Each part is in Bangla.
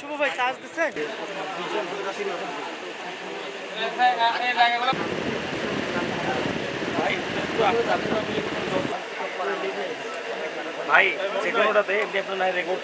শুভ ভাই চার্জ দিচ্ছেন? ভাই যে কোনোটাতে এমনি আপনার রেকর্ড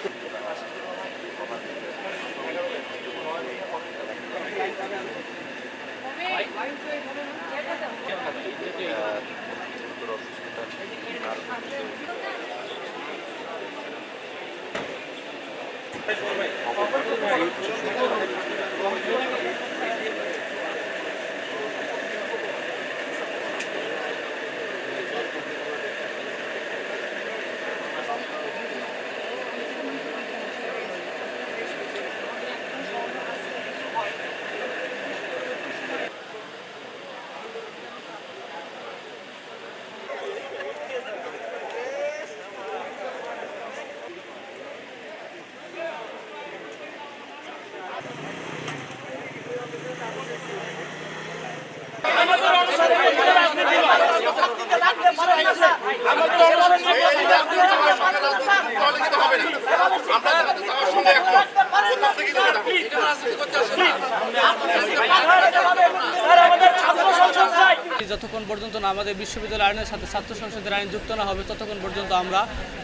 যতক্ষণ পর্যন্ত না আমাদের বিশ্ববিদ্যালয় আইনের সাথে ছাত্র সংসদের আইন যুক্ত না হবে ততক্ষণ পর্যন্ত আমরা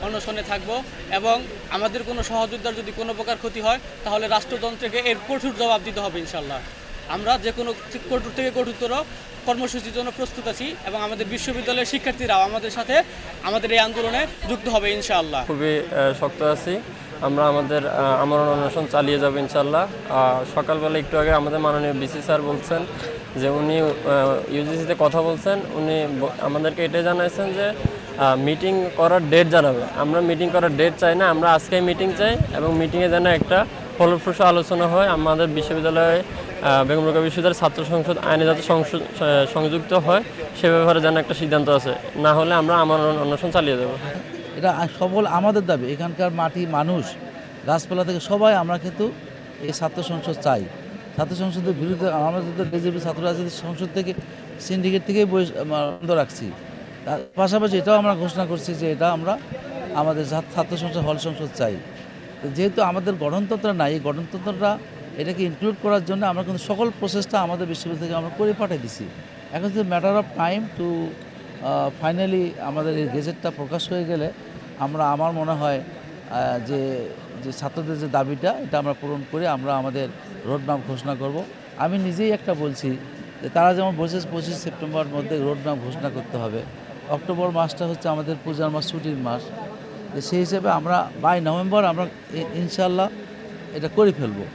অনশনে থাকব এবং আমাদের কোনো সহযোদ্ধার যদি কোনো প্রকার ক্ষতি হয় তাহলে রাষ্ট্রযন্ত্রকে এর কঠোর জবাব দিতে হবে ইনশাল্লাহ। আমরা যে কোনো কঠোর থেকে কঠোরতর কর্মসূচির জন্য প্রস্তুত আছি এবং আমাদের বিশ্ববিদ্যালয়ের শিক্ষার্থীরাও আমাদের সাথে আমাদের এই আন্দোলনে যুক্ত হবে ইনশাআল্লাহ। খুবই শক্ত আছি, আমরা আমাদের আমরণ অনশন চালিয়ে যাব ইনশাল্লাহ। সকালবেলা একটু আগে আমাদের মাননীয় বিসি স্যার বলছেন যে উনি ইউজিসিতে কথা বলছেন, উনি আমাদেরকে এটাই জানাইছেন যে মিটিং করার ডেট জানাবে। আমরা মিটিং করার ডেট চাই না, আমরা আজকেই মিটিং চাই এবং মিটিংয়ে যেন একটা ফলপ্রসূ আলোচনা হয়, আমাদের বিশ্ববিদ্যালয়ে বেগম রোকেয়া বিশ্ববিদ্যালয়ের ছাত্র সংসদ আইনে যাতে সংযুক্ত হয় সে ব্যাপারে যেন একটা সিদ্ধান্ত আছে, না হলে আমরা আমরণ অনশন চালিয়ে দেবো। এটা সফল আমাদের দাবি, এখানকার মাটি মানুষ গাছপালা থেকে সবাই আমরা কিন্তু এই ছাত্র সংসদ চাই। ছাত্র সংসদের বিরুদ্ধে আমরা যদি বিজেপি ছাত্র রাজনীতি সংসদ থেকে সিন্ডিকেট থেকেই বন্ধ রাখছি, তার পাশাপাশি এটাও আমরা ঘোষণা করছি যে এটা আমরা আমাদের ছাত্র সংসদ হল সংসদ চাই। যেহেতু আমাদের গঠনতন্ত্র নাই, এই গঠনতন্ত্রটা এটাকে ইনক্লুড করার জন্য আমরা কিন্তু সকল প্রসেসটা আমাদের বিশ্ববিদ্যালয় থেকে আমরা করে পাঠিয়ে দিছি। এখন যদি matter of time to finally আমাদের এই গেজেটটা প্রকাশ হয়ে গেলে আমার মনে হয় যে ছাত্রদের যে দাবিটা এটা আমরা পূরণ করে আমরা আমাদের রোডম্যাপ ঘোষণা করব। আমি নিজেই একটা বলছি যে তারা যেমন বলছে 25 সেপ্টেম্বর মধ্যে রোডম্যাপ ঘোষণা করতে হবে, অক্টোবর মাসটা হচ্ছে আমাদের পূজার মাস, ছুটির মাস, সেই হিসেবে আমরা বাই নভেম্বর আমরা ইনশাল্লাহ এটা করে ফেলবো।